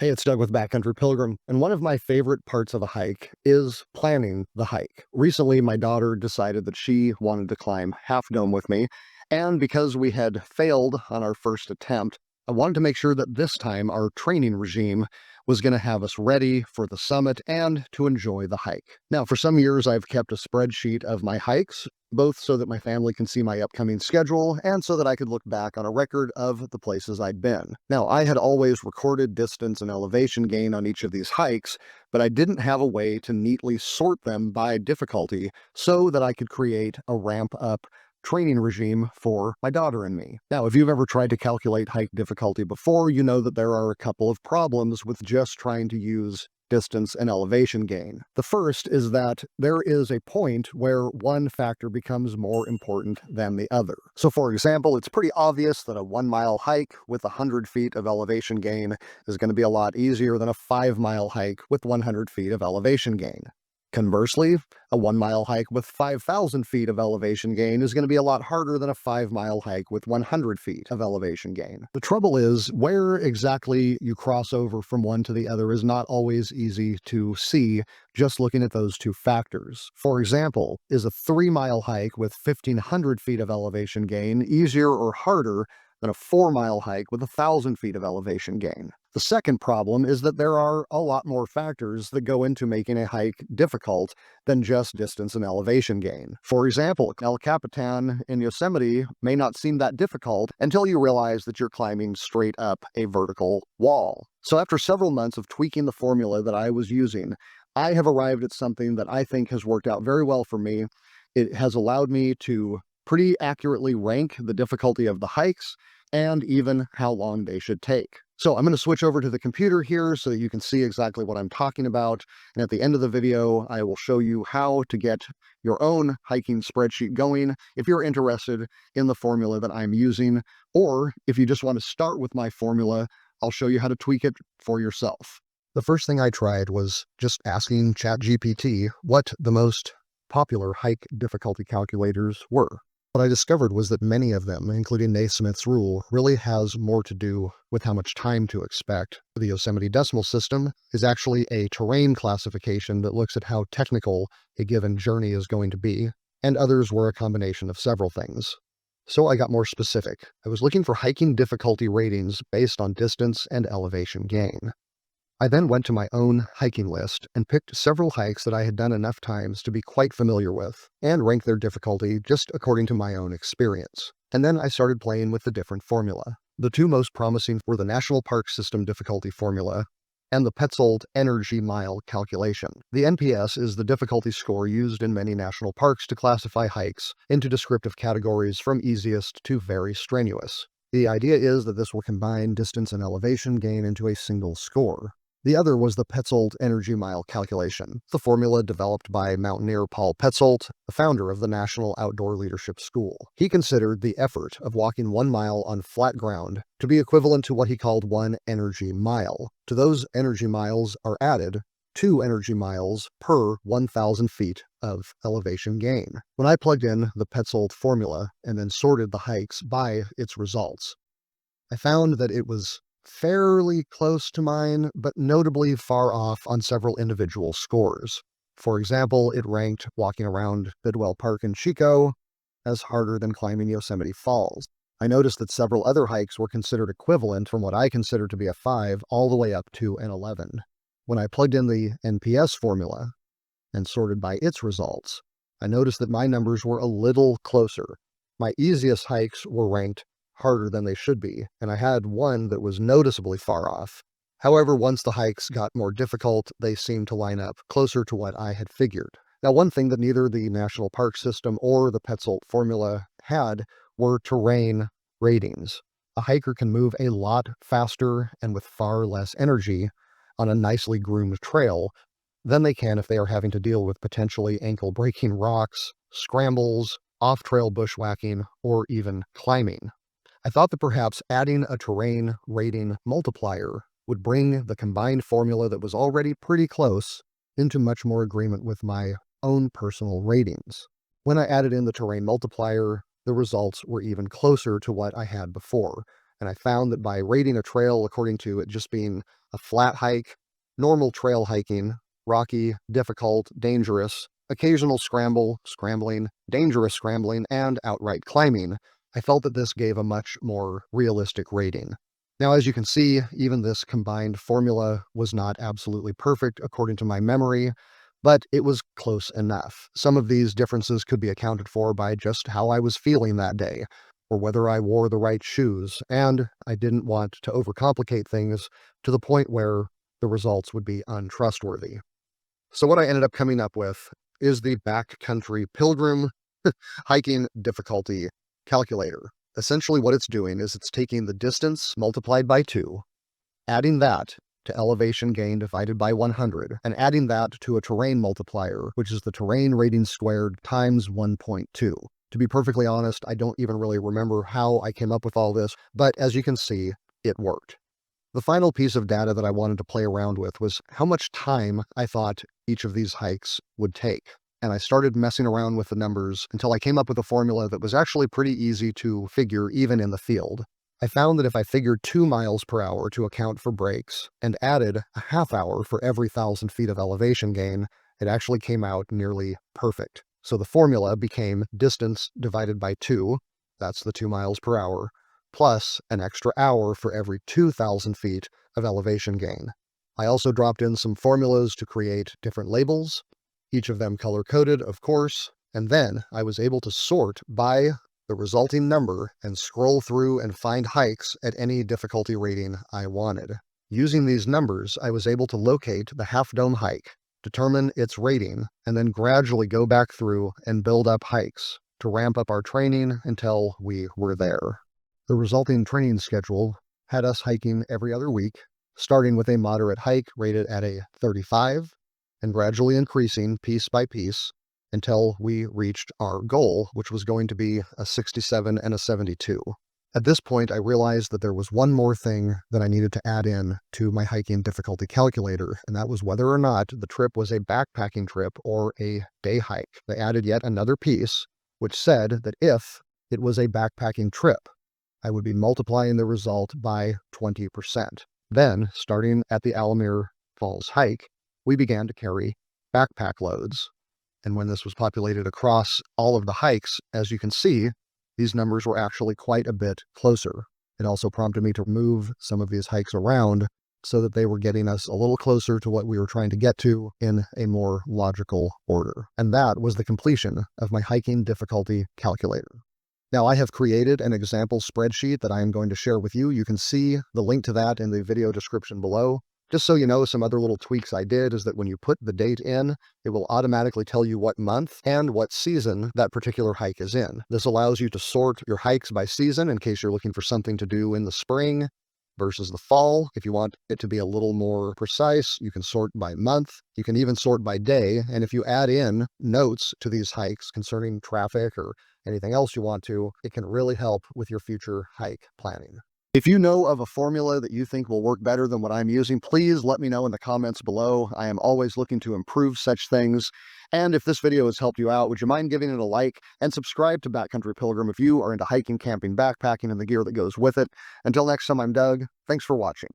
Hey, it's Doug with Backcountry Pilgrim, and one of my favorite parts of a hike is planning the hike. Recently, my daughter decided that she wanted to climb Half Dome with me, and because we had failed on our first attempt, I wanted to make sure that this time our training regime was going to have us ready for the summit and to enjoy the hike. Now, for some years, I've kept a spreadsheet of my hikes, both so that my family can see my upcoming schedule and so that I could look back on a record of the places I'd been. Now, I had always recorded distance and elevation gain on each of these hikes, but I didn't have a way to neatly sort them by difficulty so that I could create a ramp up training regime for my daughter and me. Now, if you've ever tried to calculate hike difficulty before, you know that there are a couple of problems with just trying to use distance and elevation gain. The first is that there is a point where one factor becomes more important than the other. So for example, it's pretty obvious that a 1 mile hike with 100 feet of elevation gain is going to be a lot easier than a 5 mile hike with 100 feet of elevation gain. Conversely, a 1 mile hike with 5,000 feet of elevation gain is going to be a lot harder than a 5 mile hike with 100 feet of elevation gain. The trouble is, where exactly you cross over from one to the other is not always easy to see just looking at those two factors. For example, is a 3 mile hike with 1,500 feet of elevation gain easier or harder than a 4 mile hike with 1,000 feet of elevation gain? The second problem is that there are a lot more factors that go into making a hike difficult than just distance and elevation gain. For example, El Capitan in Yosemite may not seem that difficult until you realize that you're climbing straight up a vertical wall. So after several months of tweaking the formula that I was using, I have arrived at something that I think has worked out very well for me. It has allowed me to pretty accurately rank the difficulty of the hikes and even how long they should take. So I'm going to switch over to the computer here so that you can see exactly what I'm talking about. And at the end of the video, I will show you how to get your own hiking spreadsheet going if you're interested in the formula that I'm using, or if you just want to start with my formula, I'll show you how to tweak it for yourself. The first thing I tried was just asking ChatGPT what the most popular hike difficulty calculators were. What I discovered was that many of them, including Naismith's rule, really has more to do with how much time to expect. The Yosemite Decimal System is actually a terrain classification that looks at how technical a given journey is going to be, and others were a combination of several things. So I got more specific. I was looking for hiking difficulty ratings based on distance and elevation gain. I then went to my own hiking list and picked several hikes that I had done enough times to be quite familiar with, and ranked their difficulty just according to my own experience. And then I started playing with the different formula. The two most promising were the National Park System difficulty formula and the Petzold Energy Mile calculation. The NPS is the difficulty score used in many national parks to classify hikes into descriptive categories from easiest to very strenuous. The idea is that this will combine distance and elevation gain into a single score. The other was the Petzold Energy Mile calculation, the formula developed by mountaineer Paul Petzold, the founder of the National Outdoor Leadership School. He considered the effort of walking 1 mile on flat ground to be equivalent to what he called 1 energy mile. To those energy miles are added 2 energy miles per 1,000 feet of elevation gain. When I plugged in the Petzold formula and then sorted the hikes by its results, I found that it was fairly close to mine, but notably far off on several individual scores. For example, it ranked walking around Bidwell Park in Chico as harder than climbing Yosemite Falls. I noticed that several other hikes were considered equivalent from what I considered to be a 5 all the way up to an 11. When I plugged in the NPS formula and sorted by its results, I noticed that my numbers were a little closer. My easiest hikes were ranked harder than they should be, and I had one that was noticeably far off. However, once the hikes got more difficult, they seemed to line up closer to what I had figured. Now, one thing that neither the National Park System or the Petzold formula had were terrain ratings. A hiker can move a lot faster and with far less energy on a nicely groomed trail than they can if they are having to deal with potentially ankle-breaking rocks, scrambles, off-trail bushwhacking, or even climbing. I thought that perhaps adding a terrain rating multiplier would bring the combined formula that was already pretty close into much more agreement with my own personal ratings. When I added in the terrain multiplier, the results were even closer to what I had before. and I found that by rating a trail according to it just being a flat hike, normal trail hiking, rocky, difficult, dangerous, occasional scrambling, dangerous scrambling, and outright climbing, I felt that this gave a much more realistic rating. Now, as you can see, even this combined formula was not absolutely perfect according to my memory, but it was close enough. Some of these differences could be accounted for by just how I was feeling that day, or whether I wore the right shoes, and I didn't want to overcomplicate things to the point where the results would be untrustworthy. So what I ended up coming up with is the Backcountry Pilgrim hiking difficulty calculator. Essentially what it's doing is it's taking the distance multiplied by 2, adding that to elevation gain divided by 100, and adding that to a terrain multiplier, which is the terrain rating squared times 1.2. To be perfectly honest, I don't even really remember how I came up with all this, but as you can see, it worked. The final piece of data that I wanted to play around with was how much time I thought each of these hikes would take. And I started messing around with the numbers until I came up with a formula that was actually pretty easy to figure even in the field. I found that if I figured 2 miles per hour to account for breaks and added a half hour for every 1,000 feet of elevation gain, it actually came out nearly perfect. So the formula became distance divided by 2, that's the 2 miles per hour, plus an extra hour for every 2,000 feet of elevation gain. I also dropped in some formulas to create different labels, each of them color-coded, of course, and then I was able to sort by the resulting number and scroll through and find hikes at any difficulty rating I wanted. Using these numbers, I was able to locate the Half Dome hike, determine its rating, and then gradually go back through and build up hikes to ramp up our training until we were there. The resulting training schedule had us hiking every other week, starting with a moderate hike rated at a 35, and gradually increasing piece by piece until we reached our goal, which was going to be a 67 and a 72. At this point, I realized that there was one more thing that I needed to add in to my hiking difficulty calculator, and that was whether or not the trip was a backpacking trip or a day hike. I added yet another piece, which said that if it was a backpacking trip, I would be multiplying the result by 20%. Then, starting at the Alamir Falls hike, we began to carry backpack loads. And when this was populated across all of the hikes, as you can see, these numbers were actually quite a bit closer. It also prompted me to move some of these hikes around so that they were getting us a little closer to what we were trying to get to in a more logical order. And that was the completion of my hiking difficulty calculator. Now, I have created an example spreadsheet that I am going to share with you. You can see the link to that in the video description below. Just so you know, some other little tweaks I did is that when you put the date in, it will automatically tell you what month and what season that particular hike is in. This allows you to sort your hikes by season in case you're looking for something to do in the spring versus the fall. If you want it to be a little more precise, you can sort by month. You can even sort by day. And if you add in notes to these hikes concerning traffic or anything else you want to, it can really help with your future hike planning. If you know of a formula that you think will work better than what I'm using, please let me know in the comments below. I am always looking to improve such things. And if this video has helped you out, would you mind giving it a like and subscribe to Backcountry Pilgrim if you are into hiking, camping, backpacking, and the gear that goes with it. Until next time, I'm Doug. Thanks for watching.